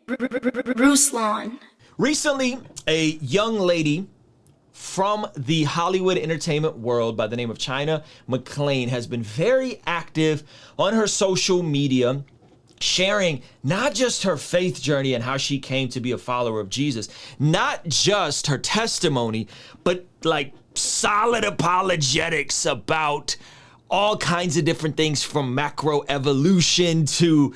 Ruslan. Recently, a young lady from the Hollywood entertainment world by the name of China McClain has been very active on her social media, sharing not just her faith journey and how she came to be a follower of Jesus, not just her testimony, but like solid apologetics about all kinds of different things, from macroevolution to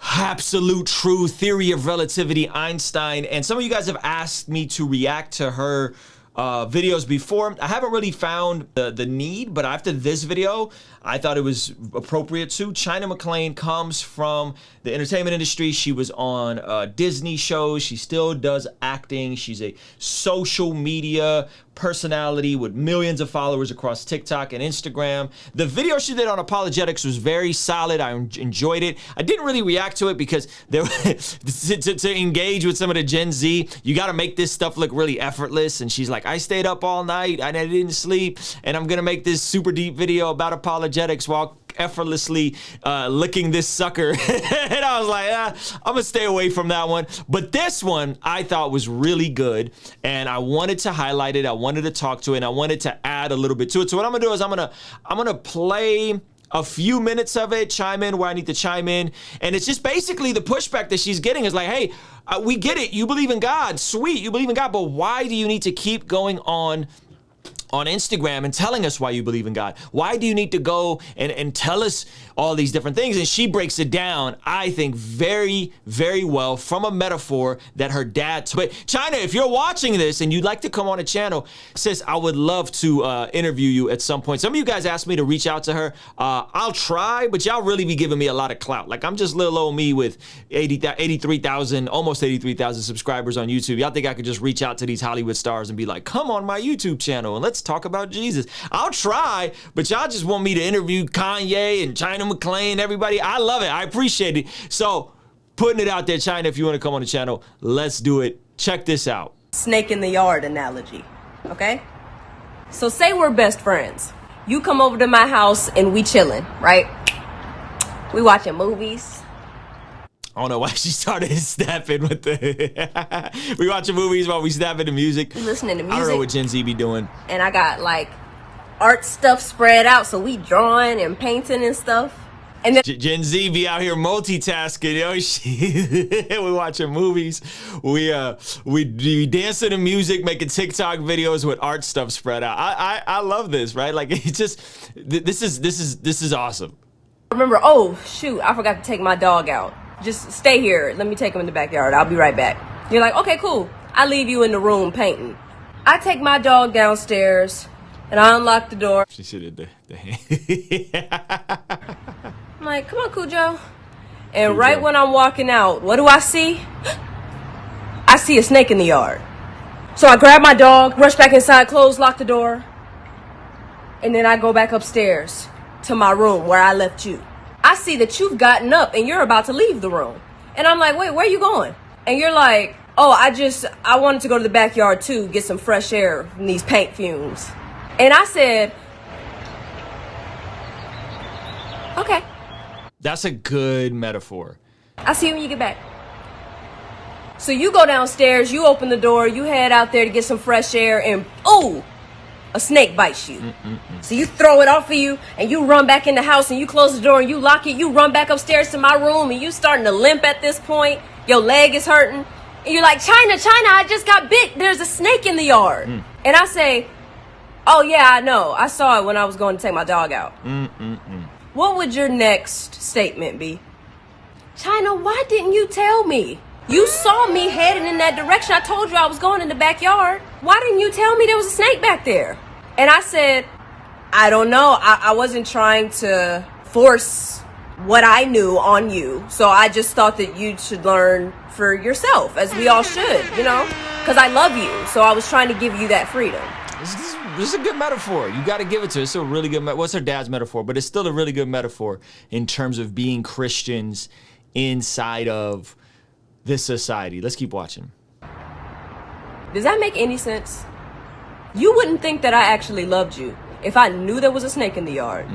absolute truth, theory of relativity, Einstein. And some of you guys have asked me to react to her videos before. I haven't really found the need, but after this video, I thought it was appropriate to. China McClain comes from the entertainment industry. She was on Disney shows. She still does acting. She's a social media personality with millions of followers across TikTok and Instagram. The video she did on apologetics was very solid. I enjoyed it. I didn't really react to it because there, to engage with some of the Gen Z, you got to make this stuff look really effortless. And she's like, I stayed up all night and I didn't sleep, and I'm gonna make this super deep video about apologetics while effortlessly licking this sucker. And I was like, I'm gonna stay away from that one. But this one I thought was really good, and I wanted to highlight it. I wanted to talk to it, and I wanted to add a little bit to it. So what I'm gonna do is I'm gonna play a few minutes of it, chime in where I need to chime in. And it's just basically the pushback that she's getting is like, hey, we get it. You believe in God. Sweet. You believe in God. But why do you need to keep going on Instagram and telling us why you believe in God? Why do you need to go and tell us all these different things? And she breaks it down, I think, very, very well from a metaphor that her dad took. But China, if you're watching this and you'd like to come on the channel, sis, I would love to interview you at some point. Some of you guys asked me to reach out to her. I'll try, but y'all really be giving me a lot of clout. Like, I'm just little old me with 83,000, almost 83,000 subscribers on YouTube. Y'all think I could just reach out to these Hollywood stars and be like, come on my YouTube channel and let's talk about Jesus? I'll try, but y'all just want me to interview Kanye and China McClain, everybody. I love it. I appreciate it. So putting it out there, China, if you want to come on the channel, let's do it. Check this out. Snake in the yard analogy, okay? So say we're best friends. You come over to my house and we chilling, right? We watching movies. I don't know why she started snapping with the we watching movies while we snapping to music. We listening to music. I don't know what Gen Z be doing. And I got like art stuff spread out, so we drawing and painting and stuff. And then Gen Z be out here multitasking, yo. We watching movies. We dancing to music, making TikTok videos with art stuff spread out. I love this, right? Like, it's just this is awesome. Remember, oh shoot, I forgot to take my dog out. Just stay here. Let me take him in the backyard. I'll be right back. You're like, okay, cool. I leave you in the room painting. I take my dog downstairs and I unlock the door. She should have the hand. I'm like, come on, Cujo. And right when I'm walking out, what do I see? I see a snake in the yard. So I grab my dog, rush back inside, close, lock the door. And then I go back upstairs to my room where I left you. I see that you've gotten up and you're about to leave the room. And I'm like, wait, where are you going? And you're like, oh, I wanted to go to the backyard too, get some fresh air from these paint fumes. And I said, okay. That's a good metaphor. I'll see you when you get back. So you go downstairs, you open the door, you head out there to get some fresh air, and oh, a snake bites you. So you throw it off of you and you run back in the house and you close the door and you lock it. You run back upstairs to my room and you starting to limp at this point. Your leg is hurting. And you're like, China, I just got bit. There's a snake in the yard. And I say, oh yeah, I know. I saw it when I was going to take my dog out. What would your next statement be? China, why didn't you tell me? You saw me heading in that direction. I told you I was going in the backyard. Why didn't you tell me there was a snake back there? And I said, I don't know. I wasn't trying to force what I knew on you. So I just thought that you should learn for yourself, as we all should, you know, because I love you. So I was trying to give you that freedom. This is a good metaphor. You got to give it to her. It's a really good what's her dad's metaphor? But it's still a really good metaphor in terms of being Christians inside of this society. Let's keep watching. Does that make any sense? You wouldn't think that I actually loved you if I knew there was a snake in the yard.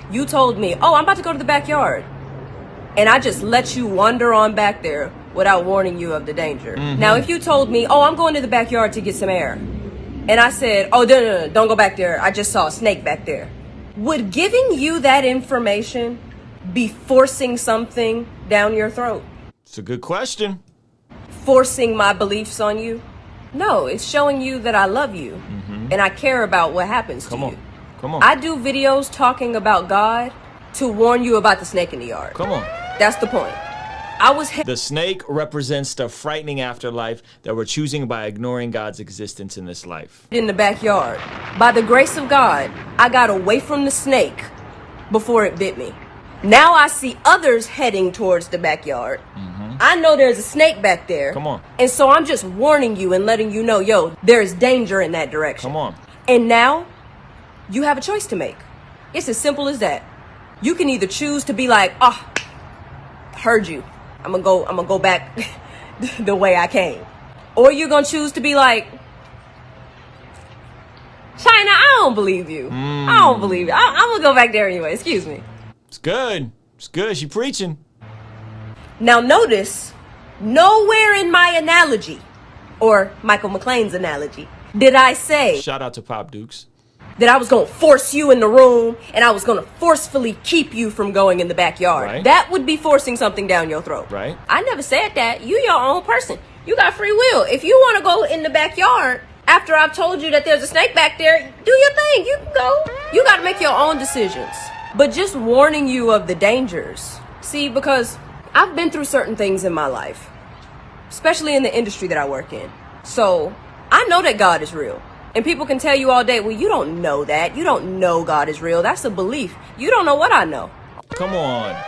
You told me, oh, I'm about to go to the backyard. And I just let you wander on back there without warning you of the danger. Now, if you told me, oh, I'm going to the backyard to get some air, and I said, oh, no, don't go back there, I just saw a snake back there, would giving you that information be forcing something down your throat? It's a good question. Forcing my beliefs on you? No, it's showing you that I love you and I care about what happens to you. Come on. I do videos talking about God to warn you about the snake in the yard. Come on. That's the point. The snake represents the frightening afterlife that we're choosing by ignoring God's existence in this life. In the backyard. By the grace of God, I got away from the snake before it bit me. Now I see others heading towards the backyard. I know there's a snake back there. Come on. And so I'm just warning you and letting you know, yo, there is danger in that direction. Come on. And now you have a choice to make. It's as simple as that. You can either choose to be like, oh, heard you. I'm gonna go back the way I came. Or you're gonna choose to be like, China, I don't believe you. I don't believe you. I'm gonna go back there anyway. Excuse me. It's good. It's good. She preaching. Now notice, nowhere in my analogy, or Michael McClain's analogy, did I say, shout out to Pop Dukes, that I was going to force you in the room and I was going to forcefully keep you from going in the backyard. Right. That would be forcing something down your throat. Right. I never said that. You your own person. You got free will. If you want to go in the backyard after I've told you that there's a snake back there, do your thing. You can go. You got to make your own decisions. But just warning you of the dangers. See, because I've been through certain things in my life, especially in the industry that I work in. So I know that God is real. And people can tell you all day, well, you don't know that. You don't know God is real. That's a belief. You don't know what I know. Come on.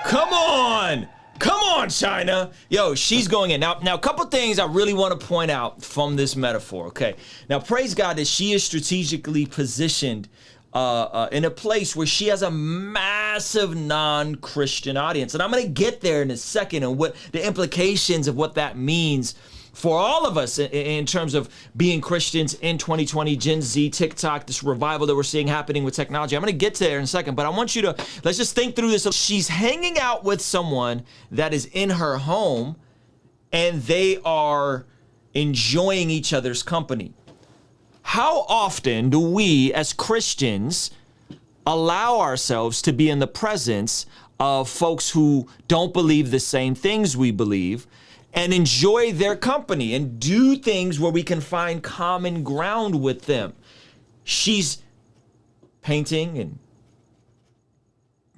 Come on. Come on, China. Yo, she's going in. Now, a couple things I really want to point out from this metaphor, okay? Now, praise God that she is strategically positioned in a place where she has a massive non-Christian audience. And I'm going to get there in a second and what the implications of what that means for all of us in terms of being Christians in 2020, Gen Z, TikTok, this revival that we're seeing happening with technology. I'm going to get to there in a second, but I want you to, let's just think through this. She's hanging out with someone that is in her home and they are enjoying each other's company. How often do we as Christians allow ourselves to be in the presence of folks who don't believe the same things we believe and enjoy their company and do things where we can find common ground with them? She's painting and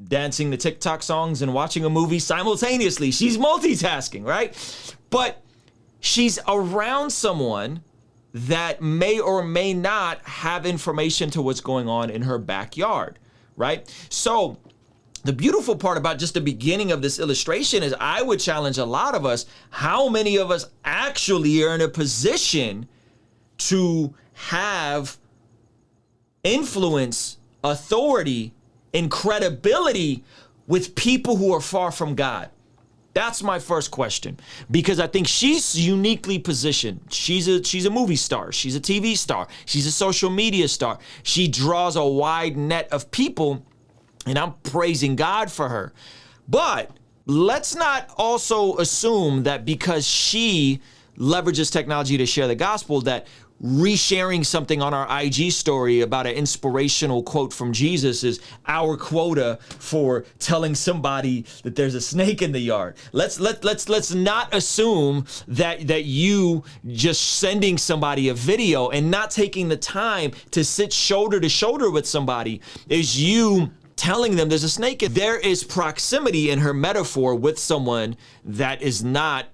dancing the TikTok songs and watching a movie simultaneously. She's multitasking, right? But she's around someone that may or may not have information to what's going on in her backyard, right? So the beautiful part about just the beginning of this illustration is I would challenge a lot of us, how many of us actually are in a position to have influence, authority, and credibility with people who are far from God? That's my first question, because I think she's uniquely positioned. She's a movie star. She's a TV star. She's a social media star. She draws a wide net of people, and I'm praising God for her. But let's not also assume that because she leverages technology to share the gospel, that resharing something on our IG story about an inspirational quote from Jesus is our quota for telling somebody that there's a snake in the yard. Let's not assume that you just sending somebody a video and not taking the time to sit shoulder to shoulder with somebody is you telling them there's a snake. There is proximity in her metaphor with someone that is not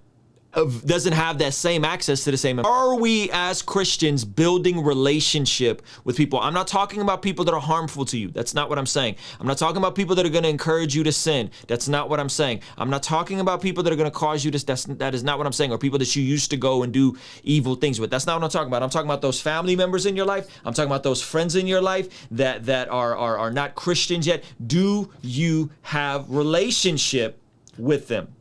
doesn't have that same access to the same. Are we as Christians building relationship with people? I'm not talking about people that are harmful to you. That's not what I'm saying. I'm not talking about people that are going to encourage you to sin. That's not what I'm saying. I'm not talking about people that are going to cause you to, that is not what I'm saying. Or people that you used to go and do evil things with. That's not what I'm talking about. I'm talking about those family members in your life. I'm talking about those friends in your life that are not Christians yet. Do you have relationship with them?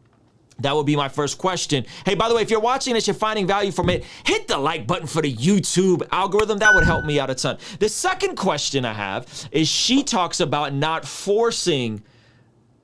That would be my first question. Hey, by the way, if you're watching this, you're finding value from it, hit the like button for the YouTube algorithm. That would help me out a ton. The second question I have is she talks about not forcing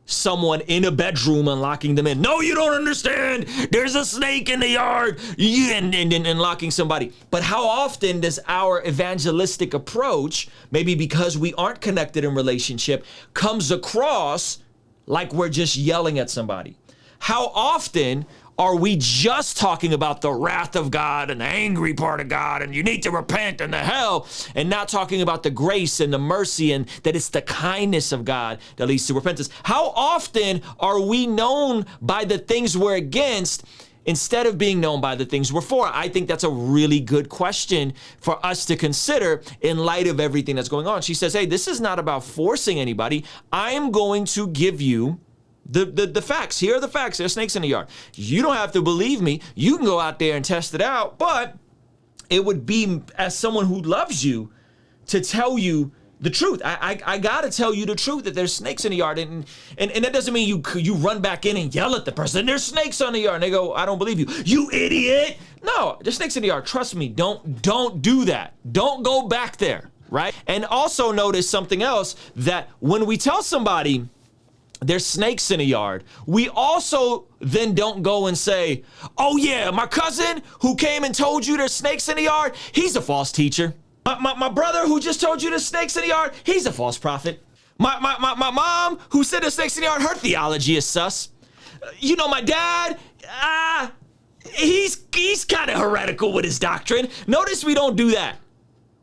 someone in a bedroom and locking them in. No, you don't understand. There's a snake in the yard. And locking somebody. But how often does our evangelistic approach, maybe because we aren't connected in relationship, comes across like we're just yelling at somebody? How often are we just talking about the wrath of God and the angry part of God and you need to repent and the hell, and not talking about the grace and the mercy and that it's the kindness of God that leads to repentance? How often are we known by the things we're against instead of being known by the things we're for? I think that's a really good question for us to consider in light of everything that's going on. She says, hey, this is not about forcing anybody. I'm going to give you the facts. Here are the facts. There's snakes in the yard. You don't have to believe me. You can go out there and test it out, but it would be, as someone who loves you, to tell you the truth. I gotta tell you the truth that there's snakes in the yard, and that doesn't mean you run back in and yell at the person. There's snakes on the yard, and they go, I don't believe you. You idiot! No, there's snakes in the yard. Trust me. Don't do that. Don't go back there, right? And also notice something else, that when we tell somebody there's snakes in the yard, we also then don't go and say, oh yeah, my cousin who came and told you there's snakes in the yard, he's a false teacher. My brother who just told you there's snakes in the yard, he's a false prophet. My mom who said there's snakes in the yard, her theology is sus. You know, my dad, he's kind of heretical with his doctrine. Notice we don't do that.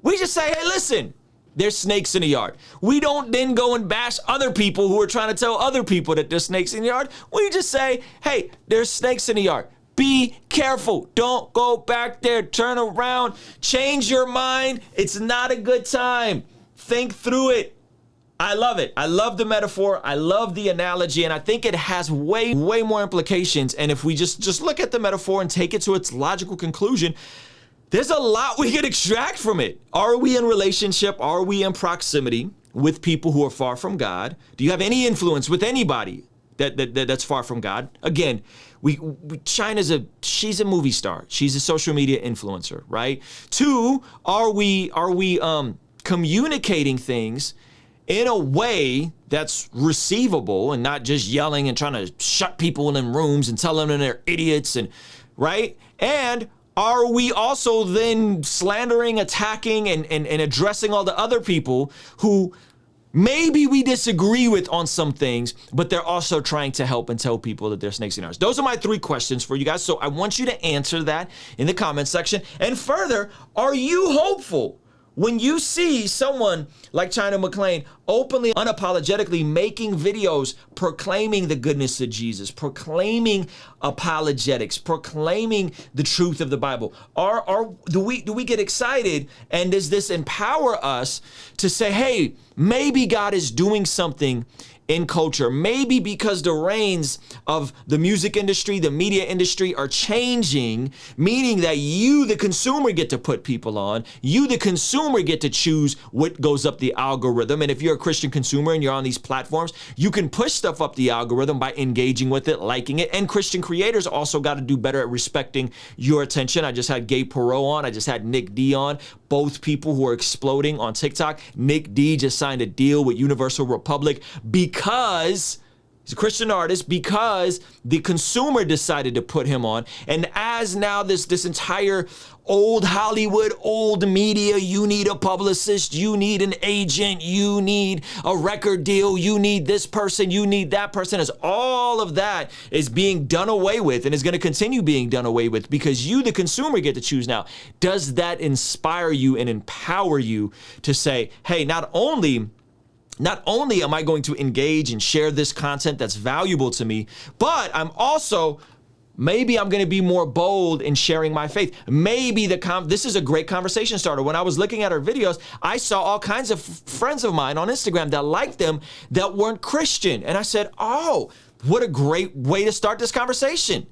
We just say, hey, listen, there's snakes in the yard. We don't then go and bash other people who are trying to tell other people that there's snakes in the yard. We just say, hey, there's snakes in the yard. Be careful. Don't go back there. Turn around. Change your mind. It's not a good time. Think through it. I love it. I love the metaphor. I love the analogy, and I think it has way more implications. And if we just look at the metaphor and take it to its logical conclusion, there's a lot we can extract from it. Are we in relationship? Are we in proximity with people who are far from God? Do you have any influence with anybody that's far from God? Again, she's a movie star. She's a social media influencer, right? 2, are we communicating things in a way that's receivable and not just yelling and trying to shut people in rooms and telling them they're idiots, and right? And are we also then slandering, attacking, and addressing all the other people who maybe we disagree with on some things, but they're also trying to help and tell people that there's snakes in ours? Those are my 3 questions for you guys. So I want you to answer that in the comment section. And further, are you hopeful when you see someone like China McClain openly, unapologetically making videos proclaiming the goodness of Jesus, proclaiming apologetics, proclaiming the truth of the Bible? Do we get excited, and does this empower us to say, hey, maybe God is doing something in culture? Maybe because the reins of the music industry, the media industry are changing, meaning that you, the consumer, get to put people on. You, the consumer, get to choose what goes up the algorithm. And if you're a Christian consumer and you're on these platforms, you can push stuff up the algorithm by engaging with it, liking it. And Christian creators also got to do better at respecting your attention. I just had Gabe Perot on. I just had Nick D on. Both people who are exploding on TikTok. Nick D just signed a deal with Universal Republic because he's a Christian artist, because the consumer decided to put him on. And as now this entire old Hollywood, old media, you need a publicist, you need an agent, you need a record deal, you need this person, you need that person, as all of that is being done away with and is going to continue being done away with because you, the consumer, get to choose now. Does that inspire you and empower you to say, hey, not only am I going to engage and share this content that's valuable to me, but maybe I'm going to be more bold in sharing my faith. Maybe this is a great conversation starter. When I was looking at her videos, I saw all kinds of friends of mine on Instagram that liked them that weren't Christian. And I said, oh, what a great way to start this conversation.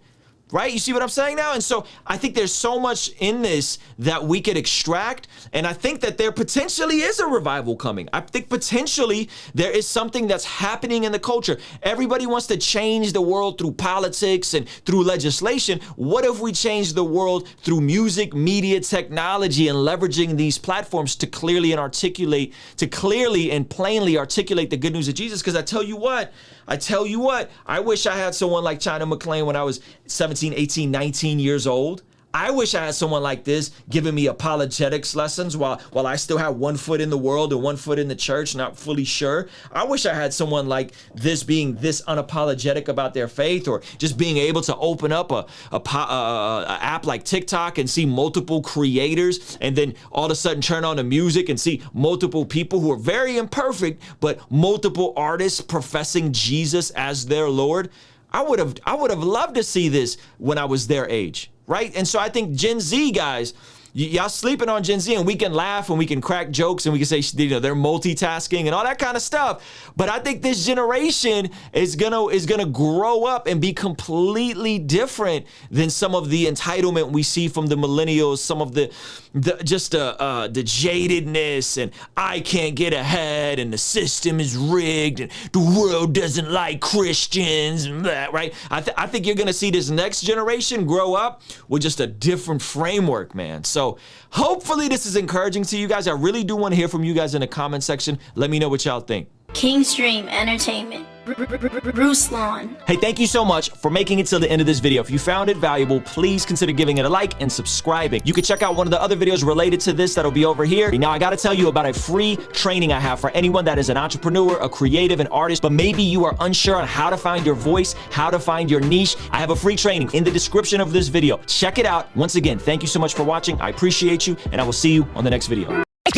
Right? You see what I'm saying now? And so I think there's so much in this that we could extract. And I think that there potentially is a revival coming. I think potentially there is something that's happening in the culture. Everybody wants to change the world through politics and through legislation. What if we change the world through music, media, technology, and leveraging these platforms to clearly and plainly articulate the good news of Jesus? Because I tell you what, I wish I had someone like China McClain when I was 17, 18, 19 years old. I wish I had someone like this giving me apologetics lessons while I still have one foot in the world and one foot in the church, not fully sure. I wish I had someone like this being this unapologetic about their faith, or just being able to open up a app like TikTok and see multiple creators, and then all of a sudden turn on the music and see multiple people who are very imperfect, but multiple artists professing Jesus as their Lord. I would have loved to see this when I was their age. Right? And so I think Gen Z guys, y'all sleeping on Gen Z, and we can laugh and we can crack jokes and we can say, you know, they're multitasking and all that kind of stuff. But I think this generation is gonna grow up and be completely different than some of the entitlement we see from the millennials, some of the jadedness, and I can't get ahead, and the system is rigged, and the world doesn't like Christians, and that, right? I think you're gonna see this next generation grow up with just a different framework, man. So hopefully this is encouraging to you guys. I really do want to hear from you guys in the comment section. Let me know what y'all think. Kingstream Entertainment. Ruslan. Hey, thank you so much for making it till the end of this video. If you found it valuable, please consider giving it a like and subscribing. You can check out one of the other videos related to this that'll be over here. Now, I got to tell you about a free training I have for anyone that is an entrepreneur, a creative, an artist, but maybe you are unsure on how to find your voice, how to find your niche. I have a free training in the description of this video. Check it out. Once again, thank you so much for watching. I appreciate you, and I will see you on the next video.